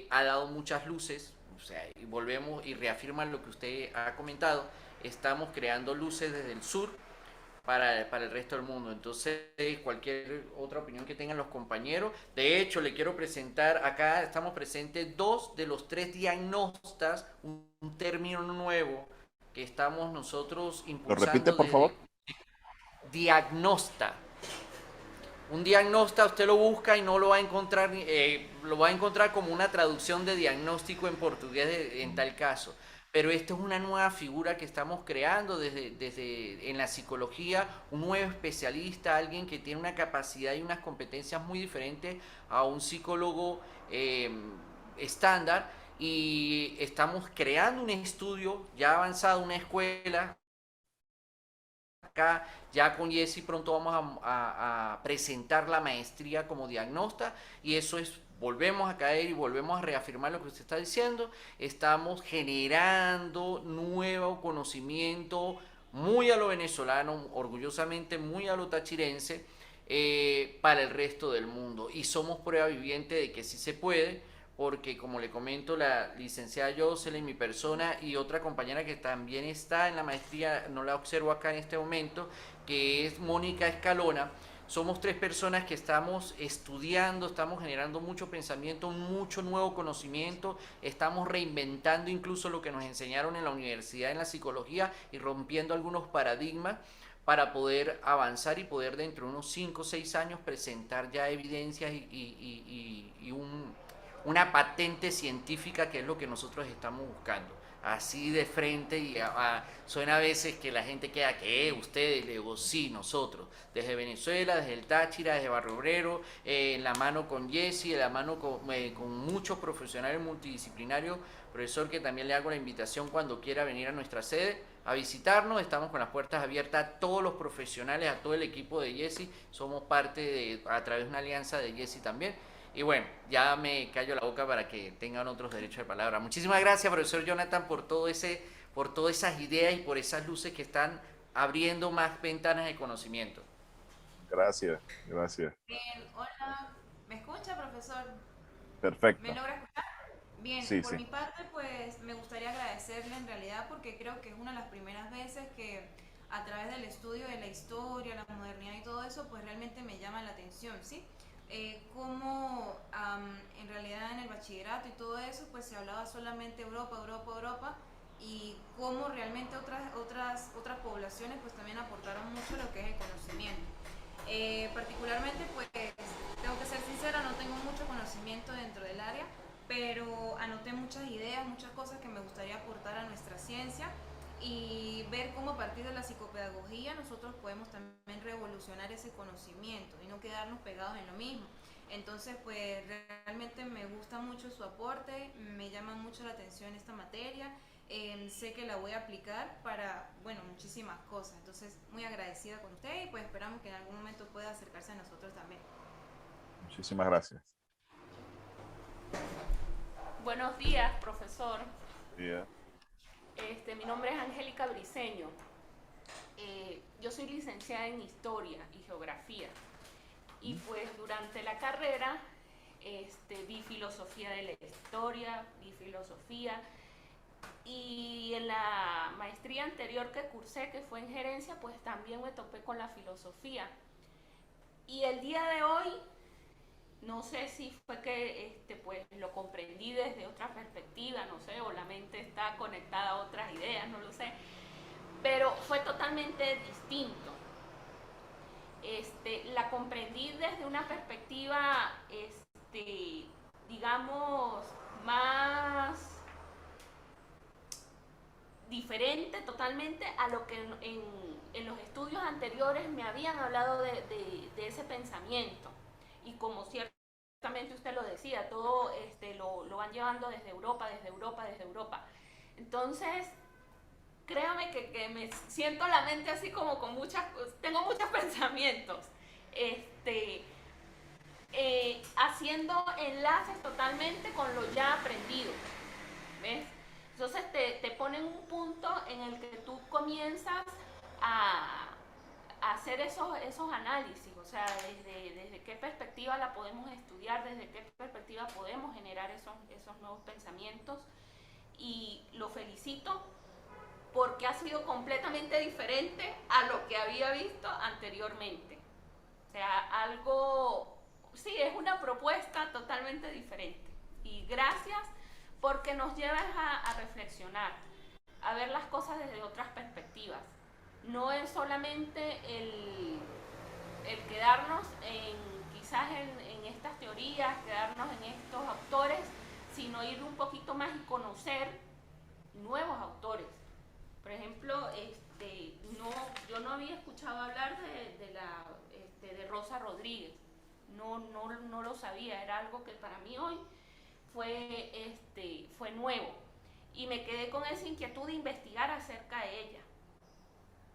ha dado muchas luces, o sea, y volvemos y reafirman lo que usted ha comentado, estamos creando luces desde el sur para el resto del mundo. Entonces, cualquier otra opinión que tengan los compañeros. De hecho, le quiero presentar, acá estamos presentes 2 de los 3 diagnostas, un término nuevo que estamos nosotros ¿Lo repite, impulsando por favor? diagnosta. Un diagnosta usted lo busca y no lo va a encontrar, lo va a encontrar como una traducción de diagnóstico en portugués en tal caso. Pero esto es una nueva figura que estamos creando desde en la psicología, un nuevo especialista, alguien que tiene una capacidad y unas competencias muy diferentes a un psicólogo estándar, y estamos creando un estudio ya avanzado, una escuela. Acá ya con Jesse pronto vamos a presentar la maestría como diagnósta, y eso es, volvemos a caer y volvemos a reafirmar lo que usted está diciendo, estamos generando nuevo conocimiento muy a lo venezolano, orgullosamente muy a lo tachirense, para el resto del mundo, y somos prueba viviente de que sí se puede, porque como le comento, la licenciada Jocelyn, mi persona, y otra compañera que también está en la maestría, no la observo acá en este momento, que es Mónica Escalona, somos 3 personas que estamos estudiando, estamos generando mucho pensamiento, mucho nuevo conocimiento, estamos reinventando incluso lo que nos enseñaron en la universidad, en la psicología, y rompiendo algunos paradigmas para poder avanzar y poder dentro de unos 5 o 6 años presentar ya evidencias y una patente científica, que es lo que nosotros estamos buscando. Así de frente, y suena a veces que la gente queda, que ustedes, le digo, sí, nosotros, desde Venezuela, desde el Táchira, desde Barrio Obrero, en la mano con Jesse, en la mano con muchos profesionales multidisciplinarios, profesor, que también le hago la invitación cuando quiera venir a nuestra sede a visitarnos, estamos con las puertas abiertas a todos los profesionales, a todo el equipo de Jesse, somos parte a través de una alianza de Jesse también. Y bueno, ya me callo la boca para que tengan otros derechos de palabra. Muchísimas gracias, profesor Jonathan, por por todas esas ideas y por esas luces que están abriendo más ventanas de conocimiento. Gracias, gracias. Bien, hola, ¿me escucha, profesor? ¿Me Perfecto. logra escuchar? Bien, Sí, por sí. mi parte, pues me gustaría agradecerle en realidad, porque creo que es una de las primeras veces que a través del estudio de la historia, la modernidad y todo eso, pues realmente me llama la atención, ¿sí? Cómo en realidad en el bachillerato y todo eso, pues se hablaba solamente Europa, Europa, Europa, y cómo realmente otras poblaciones pues también aportaron mucho a lo que es el conocimiento. Particularmente, pues tengo que ser sincera, no tengo mucho conocimiento dentro del área, pero anoté muchas ideas, muchas cosas que me gustaría aportar a nuestra ciencia, y ver cómo a partir de la psicopedagogía nosotros podemos también revolucionar ese conocimiento y no quedarnos pegados en lo mismo. Entonces, pues realmente me gusta mucho su aporte, me llama mucho la atención esta materia, sé que la voy a aplicar para, bueno, muchísimas cosas. Entonces, muy agradecida con usted, y pues esperamos que en algún momento pueda acercarse a nosotros también. Muchísimas gracias. Buenos días, profesor. Yeah. Mi nombre es Angélica Briceño. Yo soy licenciada en Historia y Geografía. Y pues durante la carrera vi filosofía de la historia, vi filosofía. Y en la maestría anterior que cursé, que fue en gerencia, pues también me topé con la filosofía. Y el día de hoy, no sé si fue que pues lo comprendí desde otra perspectiva, no sé, o la mente está conectada a otras ideas, no lo sé, pero fue totalmente distinto. La comprendí desde una perspectiva, digamos, más diferente totalmente a lo que en los estudios anteriores me habían hablado de ese pensamiento. Y como ciertamente usted lo decía, todo lo van llevando desde Europa, desde Europa, desde Europa. Entonces, créame que me siento la mente así como con tengo muchos pensamientos, haciendo enlaces totalmente con lo ya aprendido, ¿ves? Entonces te ponen un punto en el que tú comienzas a hacer esos análisis, o sea, desde qué perspectiva la podemos estudiar, desde qué perspectiva podemos generar esos nuevos pensamientos. y lo felicito porque ha sido completamente diferente a lo que había visto anteriormente. O sea, algo, sí, es una propuesta totalmente diferente. Y gracias porque nos llevas a reflexionar, a ver las cosas desde otras perspectivas. No es solamente el quedarnos quizás en estas teorías, quedarnos en estos autores, sino ir un poquito más y conocer nuevos autores. Por ejemplo, yo no había escuchado hablar de Rosa Rodríguez, no lo sabía, era algo que para mí hoy fue nuevo y me quedé con esa inquietud de investigar acerca de ella.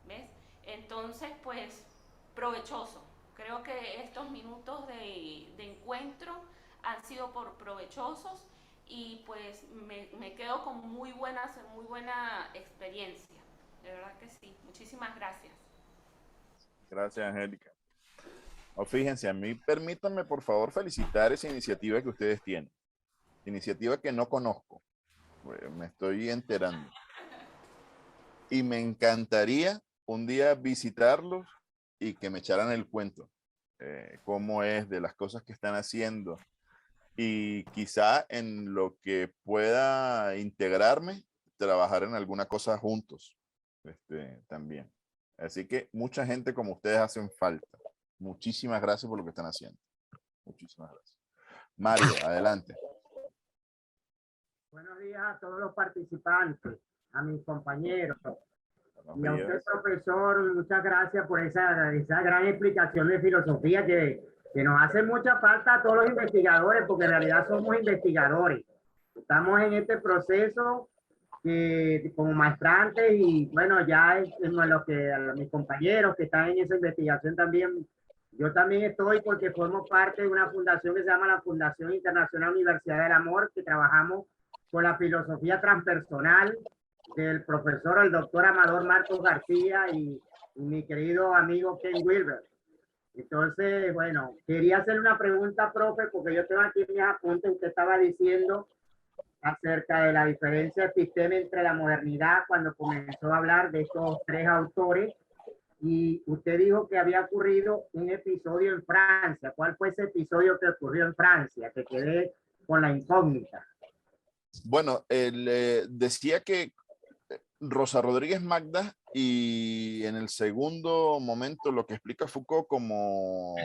¿Ves? Entonces, pues, provechoso. Creo que estos minutos de encuentro han sido provechosos y pues me quedo con muy buena experiencia. De verdad que sí. Muchísimas gracias. Gracias, Angélica. Fíjense, a mí permítanme por favor felicitar esa iniciativa que ustedes tienen. Iniciativa que no conozco. Me estoy enterando. Y me encantaría un día visitarlos y que me echaran el cuento. Cómo es, de las cosas que están haciendo. Y quizá en lo que pueda integrarme, trabajar en alguna cosa juntos. También. Así que mucha gente como ustedes hacen falta. Muchísimas gracias por lo que están haciendo. Muchísimas gracias. Mario, adelante. Buenos días a todos los participantes, a mis compañeros. Y a usted, profesor, muchas gracias por esa gran explicación de filosofía que nos hace mucha falta a todos los investigadores, porque en realidad somos investigadores. Estamos en este proceso como maestrantes y bueno, ya mis compañeros que están en esa investigación también. Yo también estoy porque formo parte de una fundación que se llama la Fundación Internacional Universidad del Amor, que trabajamos con la filosofía transpersonal del profesor, el doctor Amador Marcos García y mi querido amigo Ken Wilber. Entonces, bueno, quería hacerle una pregunta, profe, porque yo tengo aquí mis apuntes. Usted estaba diciendo acerca de la diferencia episteme entre la modernidad cuando comenzó a hablar de estos tres autores. Y usted dijo que había ocurrido un episodio en Francia. ¿Cuál fue ese episodio que ocurrió en Francia? Que quedé con la incógnita. Bueno, decía que Rosa Rodríguez Magda, y en el segundo momento lo que explica Foucault como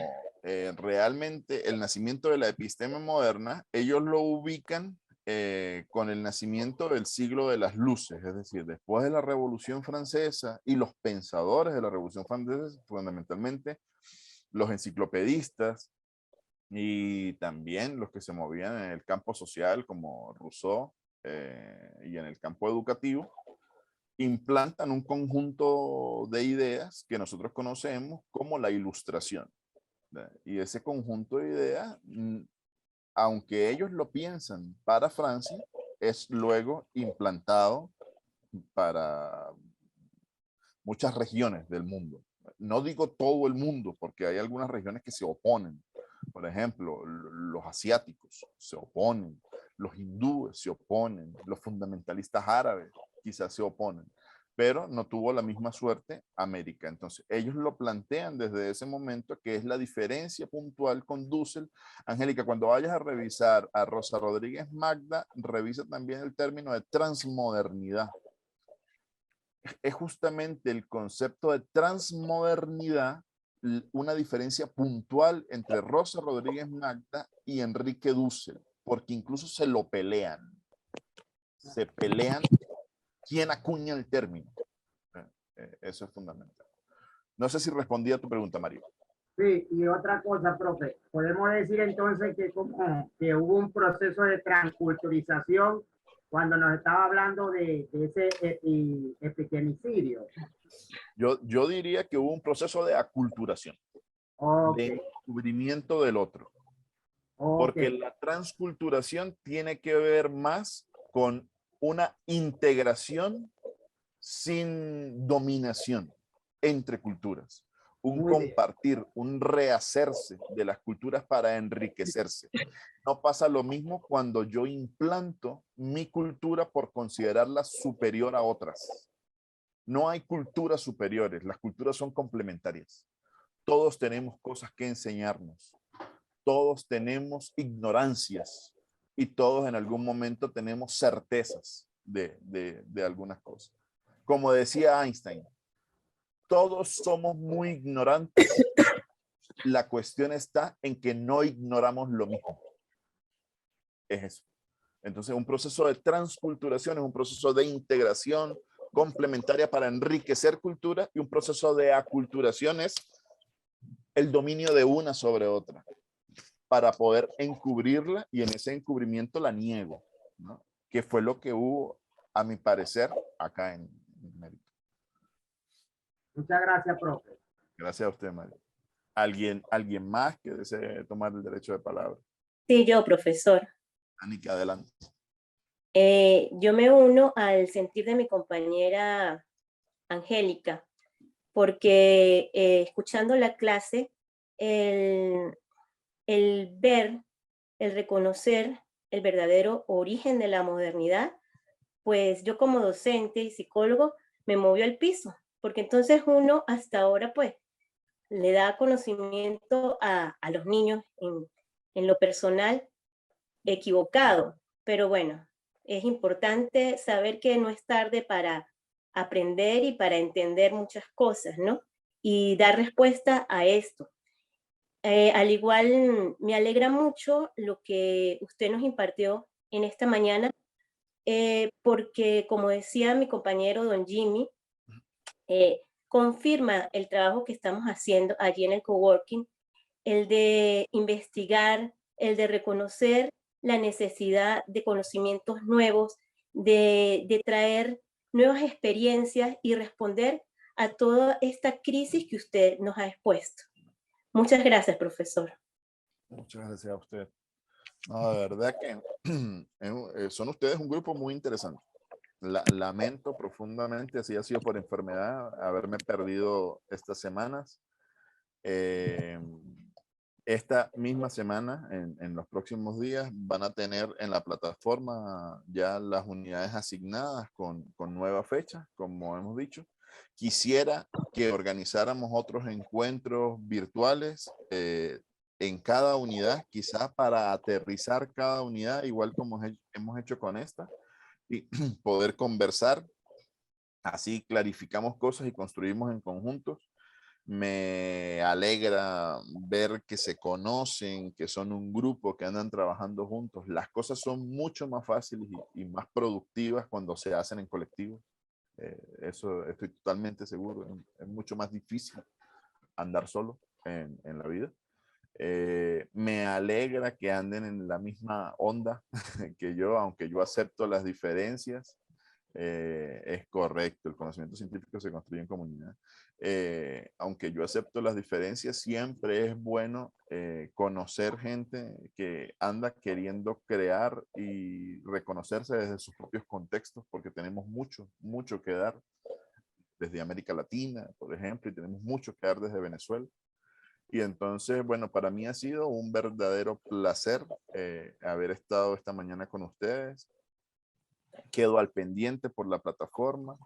realmente el nacimiento de la episteme moderna, ellos lo ubican con el nacimiento del siglo de las luces, es decir, después de la Revolución Francesa y los pensadores de la Revolución Francesa, fundamentalmente los enciclopedistas y también los que se movían en el campo social como Rousseau y en el campo educativo, implantan un conjunto de ideas que nosotros conocemos como la Ilustración. Y ese conjunto de ideas, aunque ellos lo piensan para Francia, es luego implantado para muchas regiones del mundo. No digo todo el mundo, porque hay algunas regiones que se oponen. Por ejemplo, los asiáticos se oponen, los hindúes se oponen, los fundamentalistas árabes quizás se oponen, pero no tuvo la misma suerte América. Entonces, ellos lo plantean desde ese momento, que es la diferencia puntual con Dussel. Angélica, cuando vayas a revisar a Rosa Rodríguez Magda, revisa también el término de transmodernidad. Es justamente el concepto de transmodernidad una diferencia puntual entre Rosa Rodríguez Magda y Enrique Dussel, porque incluso se lo pelean. Se pelean quién acuña el término. Eso es fundamental. No sé si respondí a tu pregunta, Mario. Sí, y otra cosa, profe. Podemos decir entonces que como que hubo un proceso de transculturización cuando nos estaba hablando de ese epitemicidio. Yo diría que hubo un proceso de aculturación, de descubrimiento del otro. Porque la transculturación tiene que ver más con una integración sin dominación entre culturas. un Muy bien. compartir, un rehacerse de las culturas para enriquecerse. No pasa lo mismo cuando yo implanto mi cultura por considerarla superior a otras. No hay culturas superiores, las culturas son complementarias. Todos tenemos cosas que enseñarnos, todos tenemos ignorancias y todos en algún momento tenemos certezas de algunas cosas. Como decía Einstein, todos somos muy ignorantes. La cuestión está en que no ignoramos lo mismo. Es eso. Entonces, un proceso de transculturación es un proceso de integración complementaria para enriquecer cultura, y un proceso de aculturación es el dominio de una sobre otra para poder encubrirla, y en ese encubrimiento la niego, ¿no? Que fue lo que hubo, a mi parecer, acá en Mérida. Muchas gracias, profe. Gracias a usted, María. ¿Alguien más que desee tomar el derecho de palabra? Sí, yo, profesor. Anika, adelante. Yo me uno al sentir de mi compañera Angélica, porque escuchando la clase, el ver, el reconocer el verdadero origen de la modernidad, pues yo como docente y psicólogo me movió al piso, porque entonces uno hasta ahora pues le da conocimiento a los niños en lo personal equivocado, pero bueno, es importante saber que no es tarde para aprender y para entender muchas cosas, ¿no? Y dar respuesta a esto. Al igual, me alegra mucho lo que usted nos impartió en esta mañana, porque como decía mi compañero don Jimmy, confirma el trabajo que estamos haciendo allí en el coworking, el de investigar, el de reconocer la necesidad de conocimientos nuevos, de traer nuevas experiencias y responder a toda esta crisis que usted nos ha expuesto. Muchas gracias, profesor. Muchas gracias a usted. No, de verdad que son ustedes un grupo muy interesante. Lamento profundamente, así ha sido por enfermedad, haberme perdido estas semanas. Esta misma semana, en los próximos días, van a tener en la plataforma ya las unidades asignadas con nueva fecha, como hemos dicho. Quisiera que organizáramos otros encuentros virtuales en cada unidad, quizá para aterrizar cada unidad, igual como hemos hecho con esta, y poder conversar. Así clarificamos cosas y construimos en conjuntos. Me alegra ver que se conocen, que son un grupo que andan trabajando juntos. Las cosas son mucho más fáciles y más productivas cuando se hacen en colectivo. Eso estoy totalmente seguro. Es mucho más difícil andar solo en la vida. Me alegra que anden en la misma onda que yo, aunque yo acepto las diferencias. Es correcto, el conocimiento científico se construye en comunidad. Aunque yo acepto las diferencias, siempre es bueno conocer gente que anda queriendo crear y reconocerse desde sus propios contextos, porque tenemos mucho que dar desde América Latina, por ejemplo, y tenemos mucho que dar desde Venezuela. Y entonces, bueno, para mí ha sido un verdadero placer haber estado esta mañana con ustedes. Quedo al pendiente por la plataforma.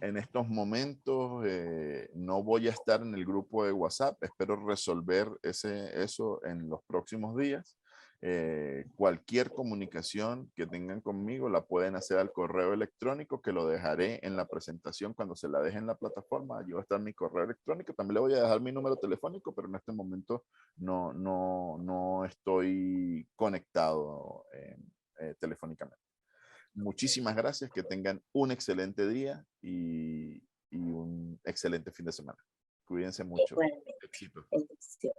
En estos momentos no voy a estar en el grupo de WhatsApp. Espero resolver eso en los próximos días. Cualquier comunicación que tengan conmigo la pueden hacer al correo electrónico, que lo dejaré en la presentación cuando se la deje en la plataforma. Allí va a estar mi correo electrónico. También le voy a dejar mi número telefónico, pero en este momento no estoy conectado telefónicamente. Muchísimas gracias, que tengan un excelente día y un excelente fin de semana. Cuídense mucho. Igualmente. Éxito. Bendiciones.